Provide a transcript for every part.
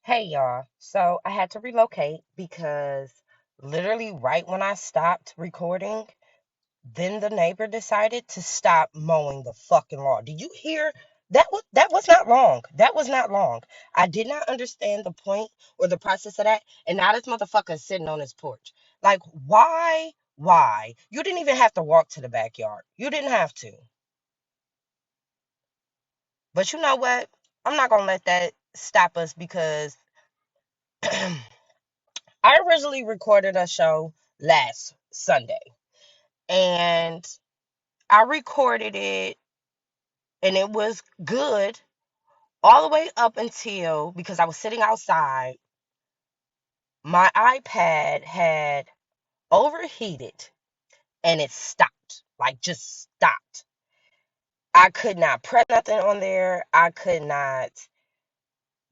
Hey y'all. So I had to relocate because literally right when I stopped recording, then the neighbor decided to stop mowing the fucking lawn. Did you hear? That was not long. That was not long. I did not understand the point or the process of that. And now this motherfucker is sitting on his porch. Like, why? Why? You didn't even have to walk to the backyard. You didn't have to. But you know what? I'm not gonna let that stop us because I originally recorded a show last Sunday and I recorded it and it was good all the way up until because I was sitting outside. My iPad had overheated and it stopped, like just stopped. I could not press nothing on there. I could not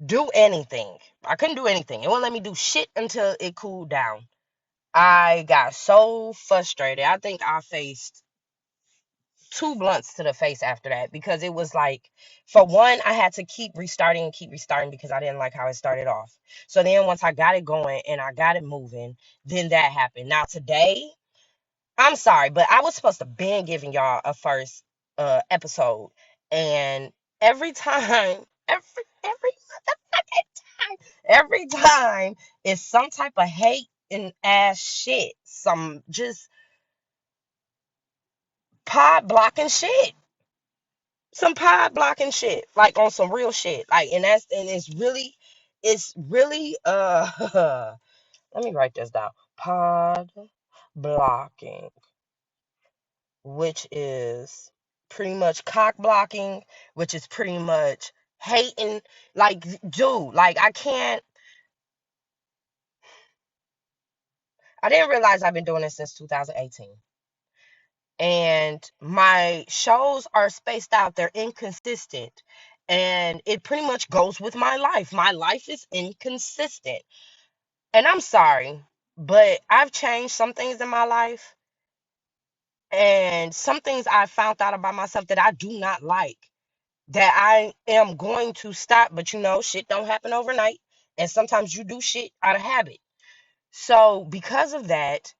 do anything. I couldn't do anything. It wouldn't let me do shit until it cooled down. I got so frustrated. I think I faced two blunts to the face after that because it was like, for one, I had to keep restarting because I didn't like how it started off. So then once I got it going and I got it moving, then that happened. Now today, I'm sorry, but I was supposed to been giving y'all a first episode, and every time, every motherfucking time, every time it's some type of hate and ass shit, some just pod blocking shit. Some pod blocking shit, like on some real shit. Like, and it's really let me write this down. Pod blocking, which is pretty much cock blocking, which is pretty much hating. Like, dude, like I didn't realize I've been doing this since 2018. And my shows are spaced out, they're inconsistent, and it pretty much goes with my life is inconsistent, and I'm sorry, but I've changed some things in my life, and some things I found out about myself that I do not like, that I am going to stop. But shit don't happen overnight, and sometimes you do shit out of habit. So because of that,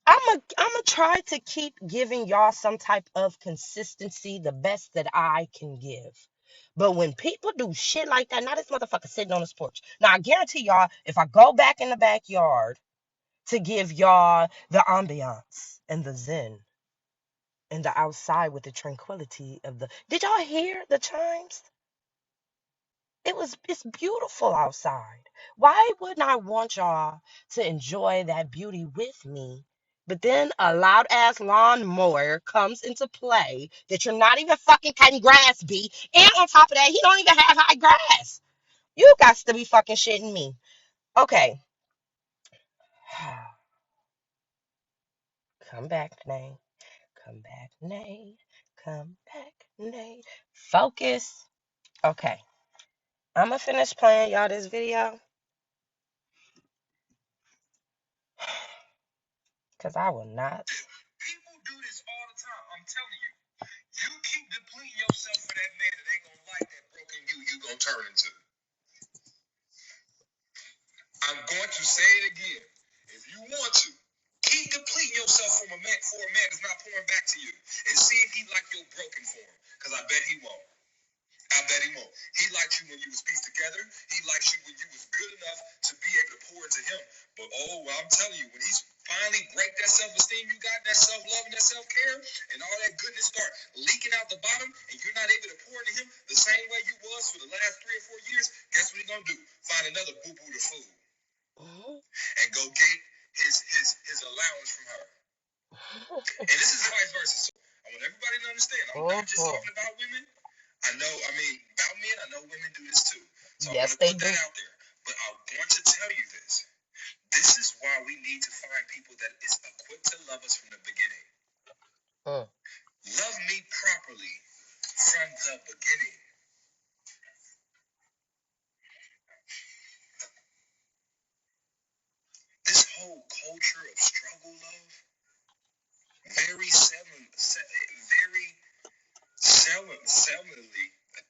I'm gonna try to keep giving y'all some type of consistency, the best that I can give. But when people do shit like that, now this motherfucker sitting on his porch. Now I guarantee y'all, if I go back in the backyard to give y'all the ambiance and the zen and the outside with the tranquility of the, did y'all hear the chimes? It's beautiful outside. Why wouldn't I want y'all to enjoy that beauty with me? But then a loud ass lawnmower comes into play that you're not even fucking cutting grass, B. And on top of that, he don't even have high grass. You got to be fucking shitting me. Okay. Come back, Nate. Come back, Nate. Come back, Nate. Focus. Okay. I'm gonna finish playing y'all this video because I will not. People do this all the time. I'm telling you. You keep depleting yourself for that man that ain't gonna like that broken you gonna turn into. I'm going to say it again. If you want to, keep depleting yourself from for a man that's not pouring back to you. And see if he like your broken form. Because I bet he won't. I bet he won't. He liked you when you was pieced together. He liked you when you was good enough to be able to pour into him. But well, I'm telling you, when he's finally break that self-esteem you got, that self-love and that self-care, and all that goodness start leaking out the bottom, and you're not able to pour into him the same way you was for the last 3 or 4 years, guess what he's gonna do? Find another boo-boo to fool and go get his allowance from her. And this is vice versa. So I want everybody to understand. I'm not just talking about women. I know, I mean, about men, I know women do this too. So yes, I want to put that out there. But I want to tell you this. This is why we need to find people that is equipped to love us from the beginning. Love me properly from the beginning. This whole culture of struggle love, very seldomly,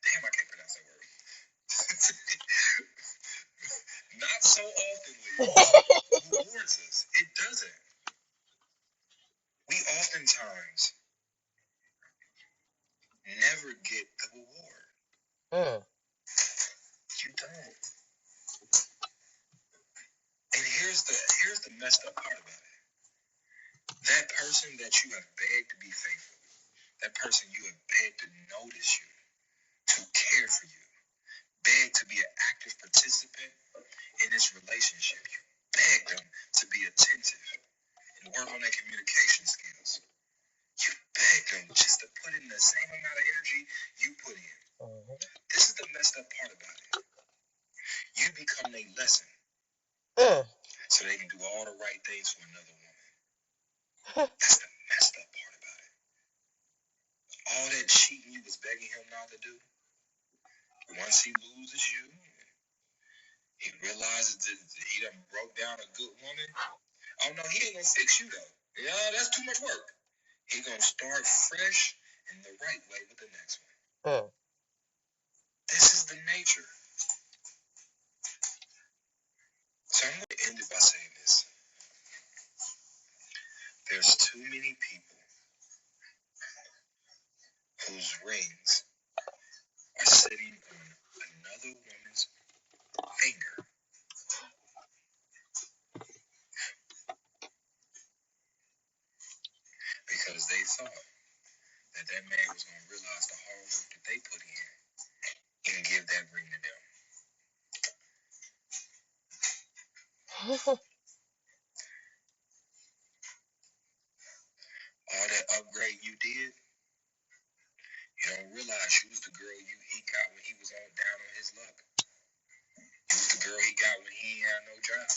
damn, I can't pronounce that word. rewards us. It doesn't. We oftentimes never get the reward. You don't. And here's the messed up part about it. That person that you have begged to be faithful, that person you have begged to notice you, to care for you, begged to be an active participant in this relationship. You begged them to be attentive and work on their communication skills. You begged them just to put in the same amount of energy you put in. This is the messed up part about it. You become a lesson so they can do all the right things for another woman. That's the messed up part about it. All that cheating you was begging him not to do, once he loses you, he realizes that he done broke down a good woman. Oh no, he ain't gonna fix you though. Yeah, that's too much work. He gonna start fresh in the right way with the next one. This is the nature. So I'm gonna end it by saying this. There's too many people whose rings are sitting on another woman's finger because they thought that man was gonna realize the hard work that they put in and give that ring to them. All that upgrade you did, you don't realize you was the girl he got when he was down on his luck. You was the girl he got when he ain't had no job.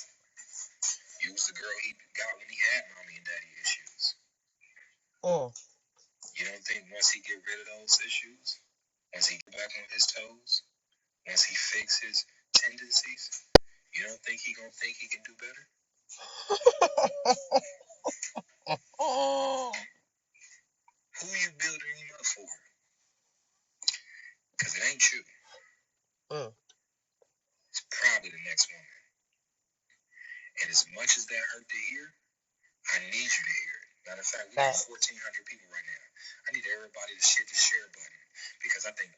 You was the girl he got when he had mommy and daddy issues. You don't think once he get rid of those issues, once he get back on his toes, once he fix his tendencies, you don't think he gonna think he can do better? Who you building him up for? Because it ain't you. It's probably the next woman. And as much as that hurt to hear, I need you to hear it. Matter of fact, we got 1,400 people right now. I need everybody to hit the share button because I think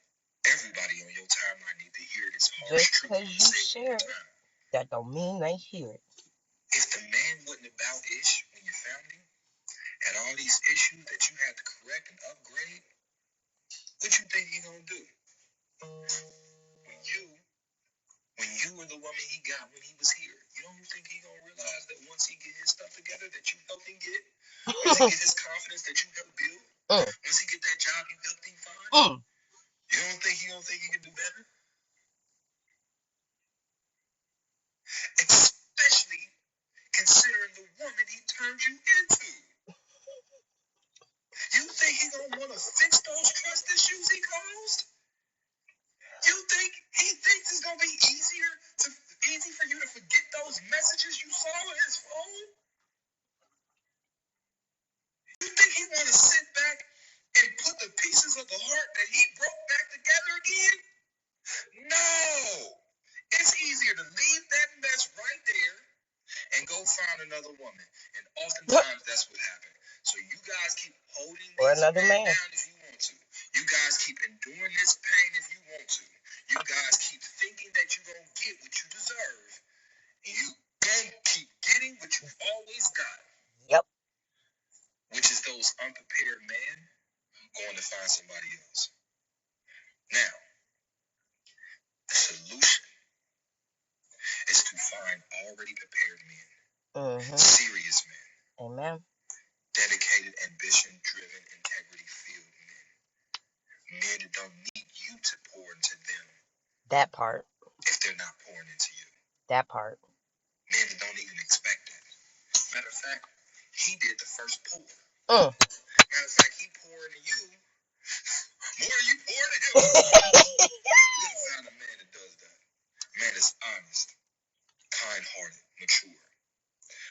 everybody on your timeline need to hear this harsh Just truth. because you share it, that don't mean they hear it. If the man wasn't about ish when you found him, had all these issues that you had to correct and upgrade, what you think he gonna do? When you were the woman he got when he was here, you don't think he gonna realize that once he get his stuff together that you helped him get? Once he get his confidence that you helped build? Once he get that job you helped him find? You don't think he can do better? Especially considering the woman he turned you into. You think he gonna wanna fix those trust issues he caused? You think he thinks it's gonna be easy for you to forget those messages you saw on his phone? You think he wanna sit back and put the pieces of the heart that he broke back together again? No! It's easier to leave that mess right there and go find another woman. And oftentimes that's what happens. So you guys keep holding these men down if you want to. You guys keep enduring this pain if you want to. You guys keep thinking that you're going to get what you deserve. And you don't keep getting what you've always got. Yep. Which is those unprepared men going to find somebody else. Now, the solution is to find already prepared men. Serious men. Amen. Dedicated, ambition-driven, integrity-filled men. Men that don't need you to pour into them. That part. If they're not pouring into you. That part. Men that don't even expect that. Matter of fact, he did the first pour. Matter of fact, he poured into you more than you poured into him. You gotta find a man that does that. A man that's honest, kind-hearted, mature.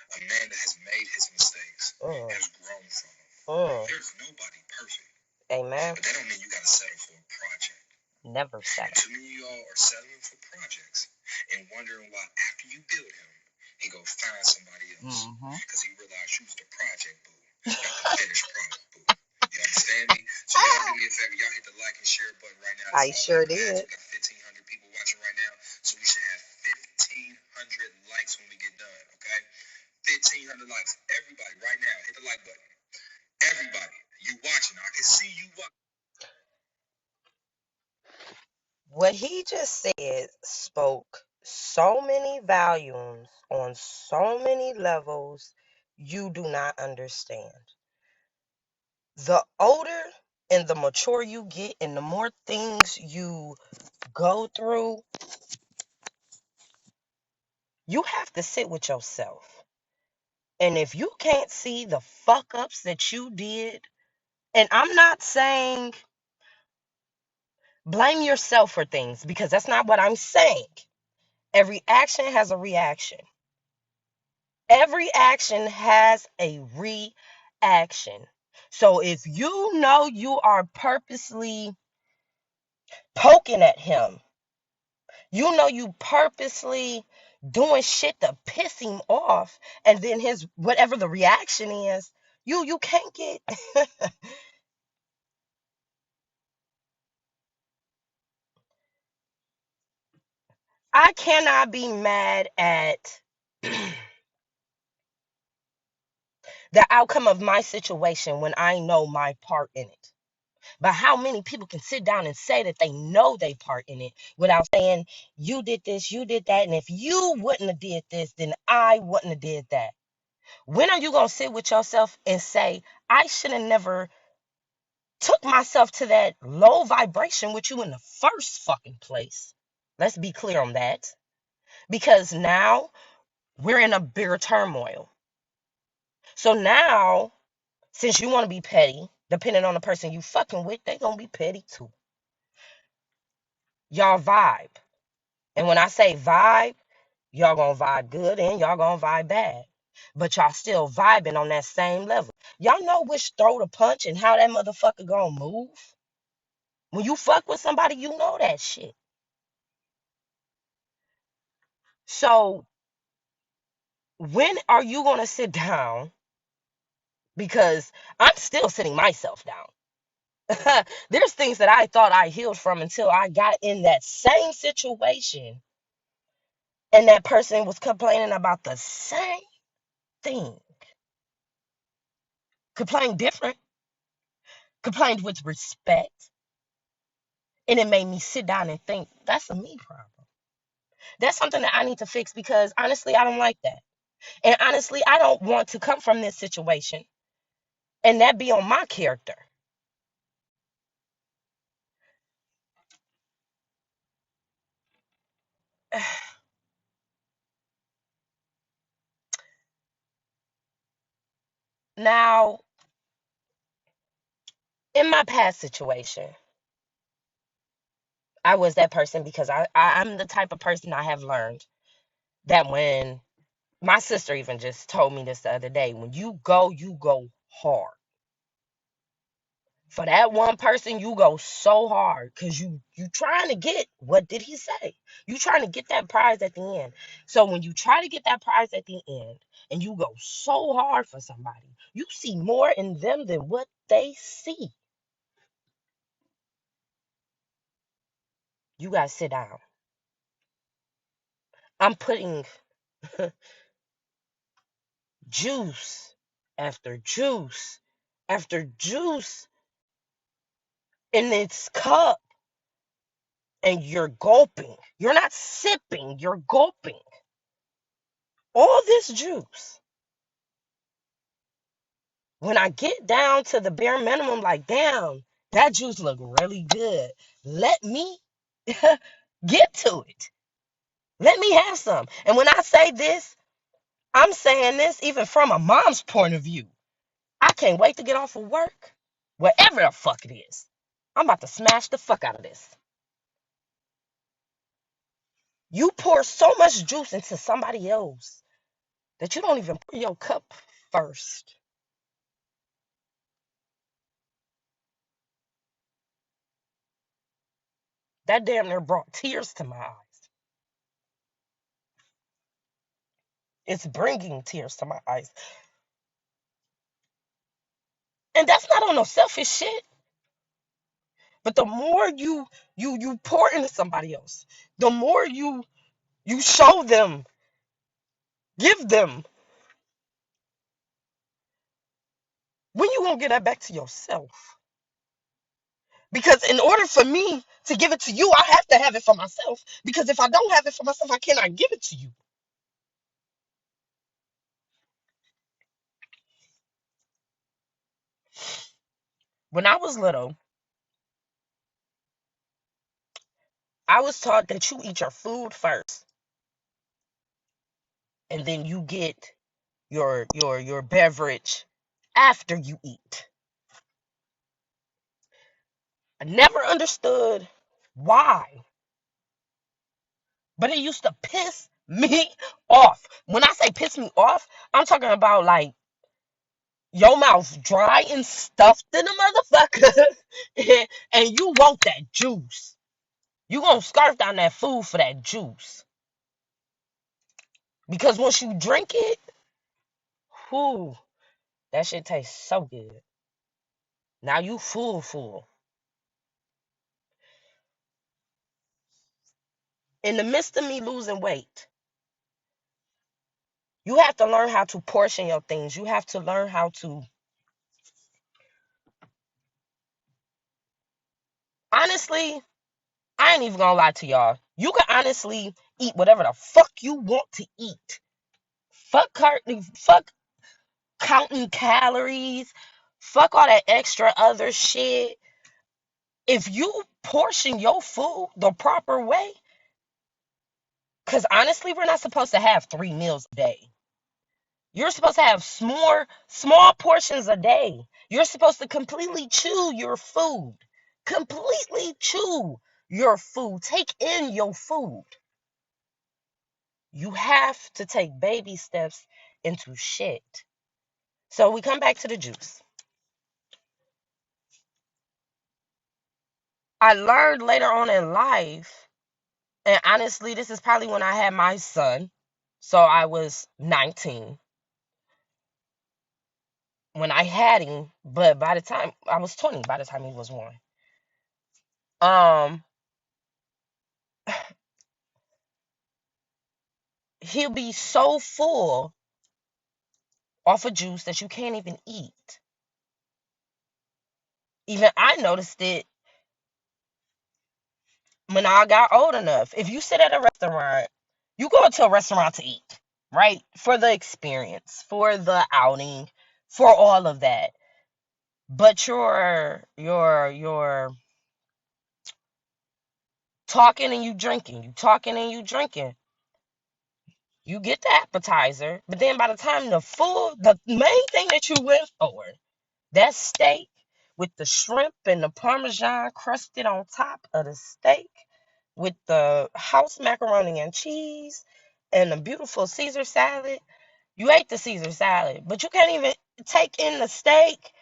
A man that has made his mistakes, has grown from them. There's nobody perfect. Amen. But that don't mean you gotta settle for a project. Never settle. And too many of y'all are settling for projects and wondering why after you build him, He go find somebody else because he realized you was the project boo, not the finished product boo. You understand me? So y'all do me a favor. Y'all hit the like and share button right now. I sure did. We got 1,500 people watching right now, so we should have 1,500 likes when we get done. Okay, 1,500 likes. Everybody, right now, hit the like button. Everybody, you watching? I can see you watching. What he just said spoke so many volumes on so many levels you do not understand. The older and the mature you get and the more things you go through, you have to sit with yourself. And if you can't see the fuck ups that you did, and I'm not saying blame yourself for things because that's not what I'm saying. Every action has a reaction. Every action has a reaction. So if you know you are purposely poking at him, you know you purposely doing shit to piss him off, and then his whatever the reaction is, you can't get I cannot be mad at the outcome of my situation when I know my part in it. But how many people can sit down and say that they know they part in it without saying, you did this, you did that, and if you wouldn't have did this, then I wouldn't have did that. When are you going to sit with yourself and say, I should have never took myself to that low vibration with you in the first fucking place? Let's be clear on that. Because now we're in a bigger turmoil. So now, since you want to be petty, depending on the person you fucking with, they going to be petty too. Y'all vibe. And when I say vibe, y'all gonna vibe good and y'all gonna vibe bad. But y'all still vibing on that same level. Y'all know which throw to punch and how that motherfucker gonna move. When you fuck with somebody, you know that shit. So when are you gonna sit down? Because I'm still sitting myself down. There's things that I thought I healed from until I got in that same situation and that person was complaining about the same thing. Complained different, complained with respect. And it made me sit down and think, that's a me problem. That's something that I need to fix because honestly, I don't like that. And honestly, I don't want to come from this situation and that be on my character. Now, in my past situation, I was that person because I'm the type of person I have learned that when my sister even just told me this the other day, when you go hard. For that one person, you go so hard because you trying to get, what did he say? You trying to get that prize at the end. So when you try to get that prize at the end and you go so hard for somebody, you see more in them than what they see. You gotta sit down. I'm putting juice after juice after juice in its cup, and you're gulping. You're not sipping, you're gulping all this juice. When I get down to the bare minimum, like, damn, that juice look really good. Let me get to it. Let me have some. And when I say this, I'm saying this even from a mom's point of view. I can't wait to get off of work, wherever the fuck it is. I'm about to smash the fuck out of this. You pour so much juice into somebody else that you don't even pour your cup first. That damn near brought tears to my eyes. It's bringing tears to my eyes. And that's not on no selfish shit. But the more you pour into somebody else, the more you show them, give them, when you gonna get that back to yourself? Because in order for me to give it to you, I have to have it for myself. Because if I don't have it for myself, I cannot give it to you. When I was little, I was taught that you eat your food first, and then you get your beverage after you eat. I never understood why, but it used to piss me off. When I say piss me off, I'm talking about like your mouth dry and stuffed in a motherfucker, and you want that juice. You gonna scarf down that food for that juice. Because once you drink it, whoo, that shit tastes so good. Now you full. In the midst of me losing weight, you have to learn how to portion your things. You have to learn how to, honestly, I ain't even gonna lie to y'all. You can honestly eat whatever the fuck you want to eat. Fuck counting calories. Fuck all that extra other shit. If you portion your food the proper way, because honestly, we're not supposed to have 3 meals a day. You're supposed to have small portions a day. You're supposed to completely chew your food. Completely chew your food. Take in your food. You have to take baby steps into shit. So we come back to the juice. I learned later on in life, and honestly, this is probably when I had my son. So I was 19 when I had him, but by the time I was 20, by the time he was 1. Um, he'll be so full off of juice that you can't even eat. Even I noticed it when I got old enough. If you sit at a restaurant, you go to a restaurant to eat, right? For the experience, for the outing, for all of that. But you're talking and you drinking, you talking and you drinking. You get the appetizer, but then by the time the main thing that you went for, that steak with the shrimp and the parmesan crusted on top of the steak, with the house macaroni and cheese and the beautiful Caesar salad. You ate the Caesar salad, but you can't even take in the steak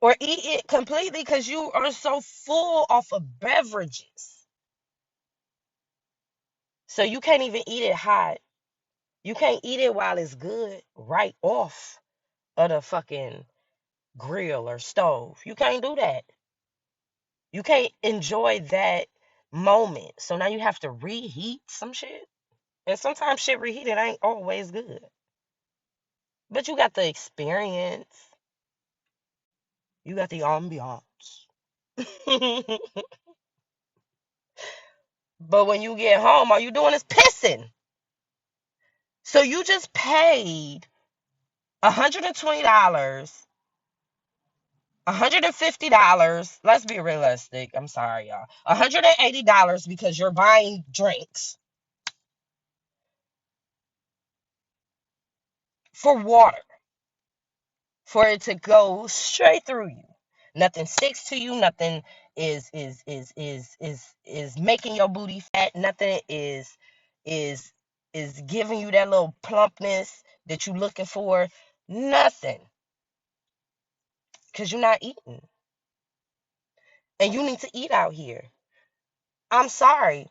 or eat it completely because you are so full off of beverages. So you can't even eat it hot. You can't eat it while it's good right off of the fucking grill or stove. You can't do that. You can't enjoy that moment. So now you have to reheat some shit. And sometimes shit reheated ain't always good. But you got the experience. You got the ambiance. But when you get home, all you doing is pissing. So you just paid $120, $150. Let's be realistic. I'm sorry, y'all. $180 because you're buying drinks for water, for it to go straight through you. Nothing sticks to you. Nothing is making your booty fat. Nothing is is giving you that little plumpness that you looking for. Nothing, because you're not eating, and you need to eat out here. I'm sorry,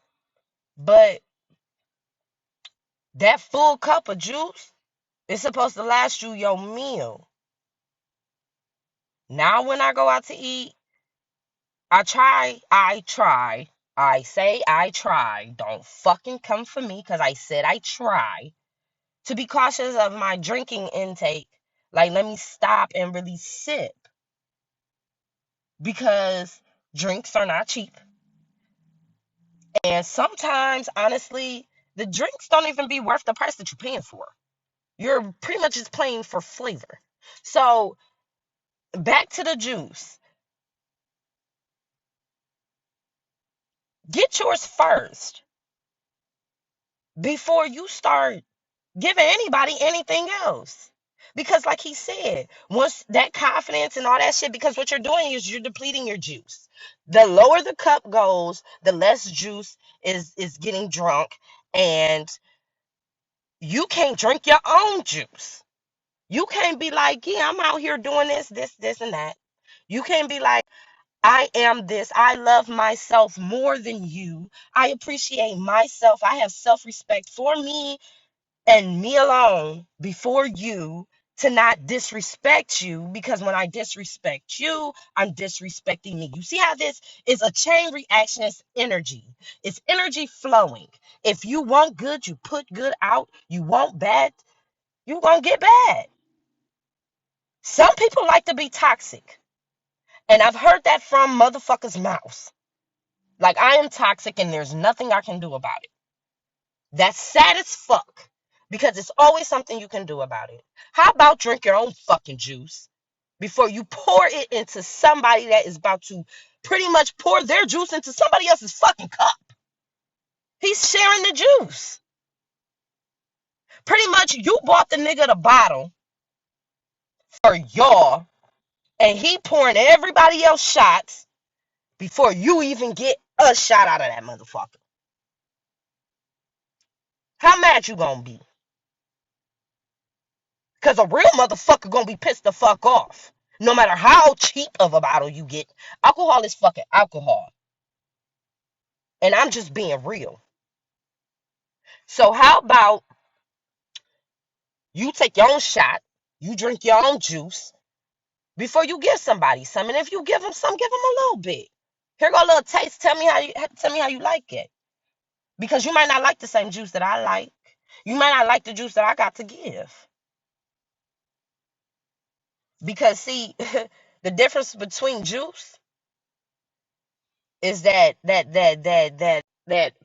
but that full cup of juice. It's supposed to last you your meal. Now when I go out to eat, I say I try. Don't fucking come for me because I said I try to be cautious of my drinking intake. Like, let me stop and really sip because drinks are not cheap. And sometimes, honestly, the drinks don't even be worth the price that you're paying for. You're pretty much just playing for flavor. So, back to the juice. Get yours first before you start giving anybody anything else. Because, like he said, once that confidence and all that shit, because what you're doing is you're depleting your juice. The lower the cup goes, the less juice is getting drunk, and you can't drink your own juice. You can't be like, yeah, I'm out here doing this, and that. You can't be like, I am this. I love myself more than you. I appreciate myself. I have self respect for me and me alone before you, to not disrespect you, because when I disrespect you, I'm disrespecting me. You see how this is a chain reaction? It's energy. It's energy flowing. If you want good, you put good out. You want bad, you gonna get bad. Some people like to be toxic. And I've heard that from motherfuckers' mouths. Like, I am toxic and there's nothing I can do about it. That's sad as fuck. Because it's always something you can do about it. How about drink your own fucking juice before you pour it into somebody that is about to pretty much pour their juice into somebody else's fucking cup? He's sharing the juice. Pretty much you bought the nigga the bottle for y'all, and he pouring everybody else shots before you even get a shot out of that motherfucker. How mad you gonna be? Because a real motherfucker gonna be pissed the fuck off. No matter how cheap of a bottle you get. Alcohol is fucking alcohol. And I'm just being real. So how about you take your own shot, you drink your own juice before you give somebody some. And if you give them some, give them a little bit. Here go a little taste. Tell me how you like it. Because you might not like the same juice that I like. You might not like the juice that I got to give. Because see, the difference between juice is that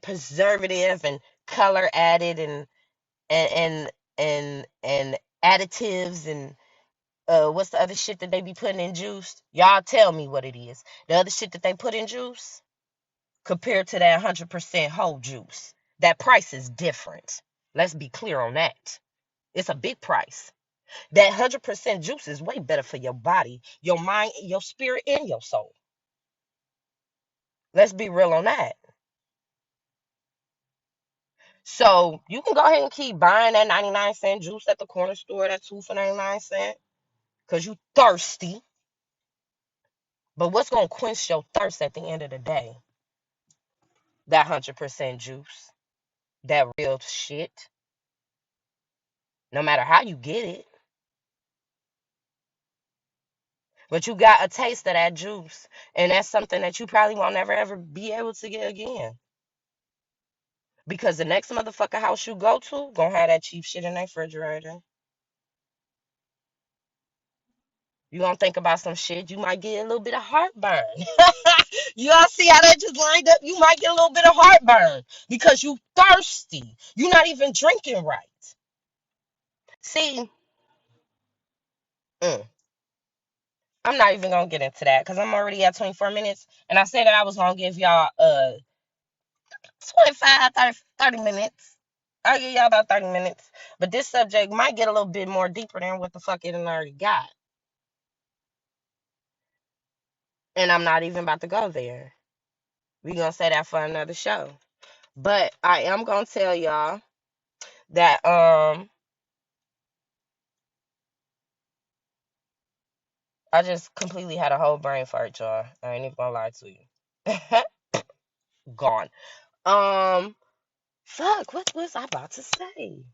preservative and color added, and and additives, and what's the other shit that they be putting in juice? Y'all tell me what it is. The other shit that they put in juice compared to that 100% whole juice. That price is different. Let's be clear on that. It's a big price. That 100% juice is way better for your body, your mind, your spirit, and your soul. Let's be real on that. So you can go ahead and keep buying that 99-cent juice at the corner store, that 2 for 99 cents, because you thirsty. But what's going to quench your thirst at the end of the day? That 100% juice, that real shit, no matter how you get it. But you got a taste of that juice, and that's something that you probably won't never ever be able to get again. Because the next motherfucker house you go to gonna have that cheap shit in their refrigerator. You gonna think about some shit, you might get a little bit of heartburn. You all see how that just lined up? You might get a little bit of heartburn because you thirsty. You're not even drinking right. See, mm, I'm not even gonna get into that because I'm already at 24 minutes, and I said that I was gonna give y'all 25, 30 minutes. I'll give y'all about 30 minutes. But this subject might get a little bit more deeper than what the fuck it already got. And I'm not even about to go there. We gonna say that for another show. But I am gonna tell y'all that I just completely had a whole brain fart, y'all. I ain't even gonna lie to you. Gone. Um, fuck, what was I about to say?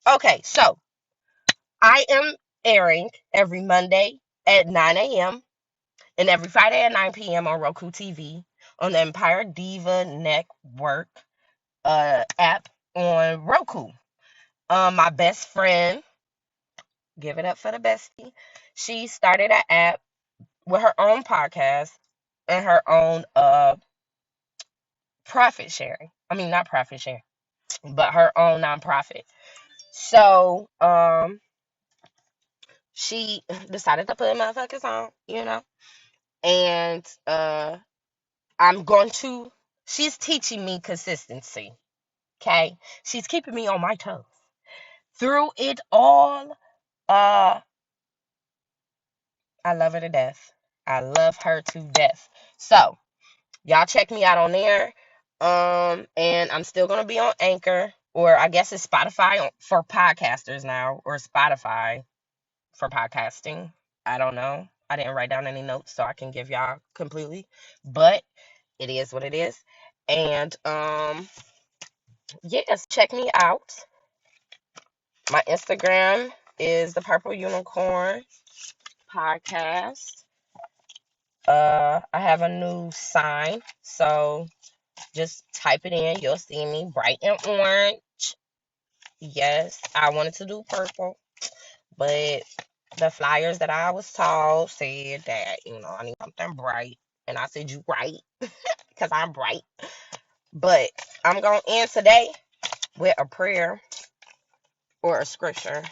Okay, so I am airing every Monday at 9 a.m. and every Friday at 9 p.m. on Roku TV on the Empire Diva Network app on Roku. My best friend, give it up for the bestie, she started an app with her own podcast and her own profit sharing. I mean, not profit sharing, but her own nonprofit. So, she decided to put motherfuckers on, and I'm going to, she's teaching me consistency. Okay. She's keeping me on my toes. Through it all, I love her to death. I love her to death. So, y'all check me out on there. And I'm still gonna be on Anchor, or I guess it's Spotify for podcasters now, or Spotify for podcasting. I don't know. I didn't write down any notes so I can give y'all completely, but it is what it is. And yes, check me out. My Instagram is the Purple Unicorn Podcast. I have a new sign, so just type it in. You'll see me bright and orange. Yes, I wanted to do purple, but the flyers that I was told said that, I need something bright. And I said, you right, because I'm bright. But I'm going to end today with a prayer or a scripture.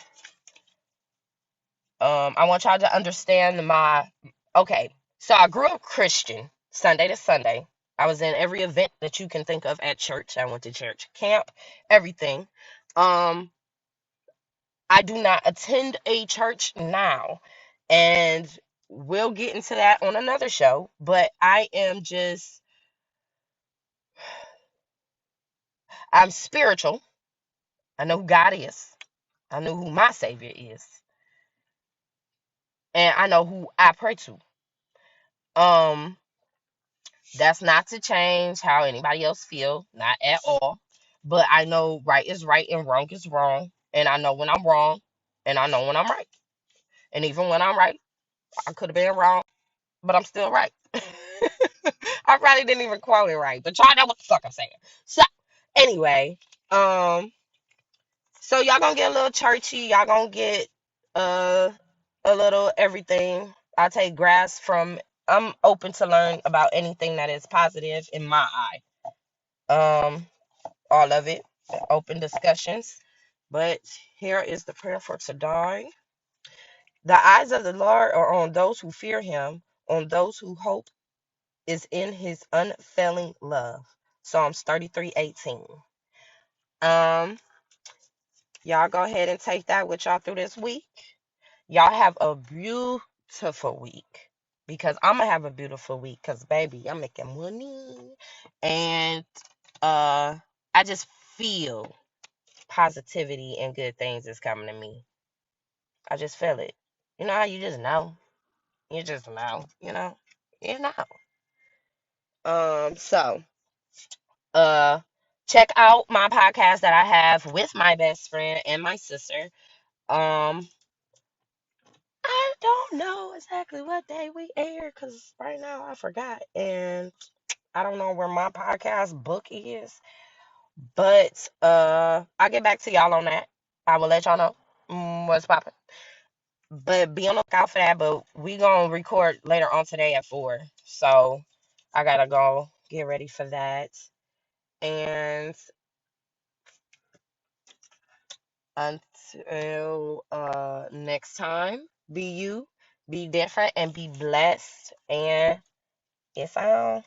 I want y'all to understand okay. So I grew up Christian, Sunday to Sunday. I was in every event that you can think of at church. I went to church camp, everything. Um, I do not attend a church now, and we'll get into that on another show. But I'm spiritual. I know who God is. I know who my Savior is, and I know who I pray to. Um, That's not to change how anybody else feel, not at all. But I know right is right and wrong is wrong, and I know when I'm wrong, and I know when I'm right. And even when I'm right, I could have been wrong, but I'm still right. I probably didn't even quote it right, but y'all know what the fuck I'm saying. So anyway, um, so y'all gonna get a little churchy, y'all gonna get uh a little everything. I take grass from. I'm open to learn about anything that is positive in my eye. Um, all of it, open discussions. But here is the prayer for today. The eyes of the Lord are on those who fear him, on those who hope is in his unfailing love. Psalms 33:18. Um, y'all go ahead and take that with y'all through this week. Y'all have a beautiful week. Because I'm gonna have a beautiful week because baby, I'm making money. And I just feel positivity and good things is coming to me. I just feel it. You know how you just know? You just know, you know? You know. So uh check out my podcast that I have with my best friend and my sister. Um I don't know exactly what day we air because right now I forgot and I don't know where my podcast book is. But I'll get back to y'all on that. I will let y'all know what's popping. But be on the lookout for that. But we gonna record later on today at 4. So I gotta go get ready for that. And until next time, be you, be different, and be blessed. And it's on.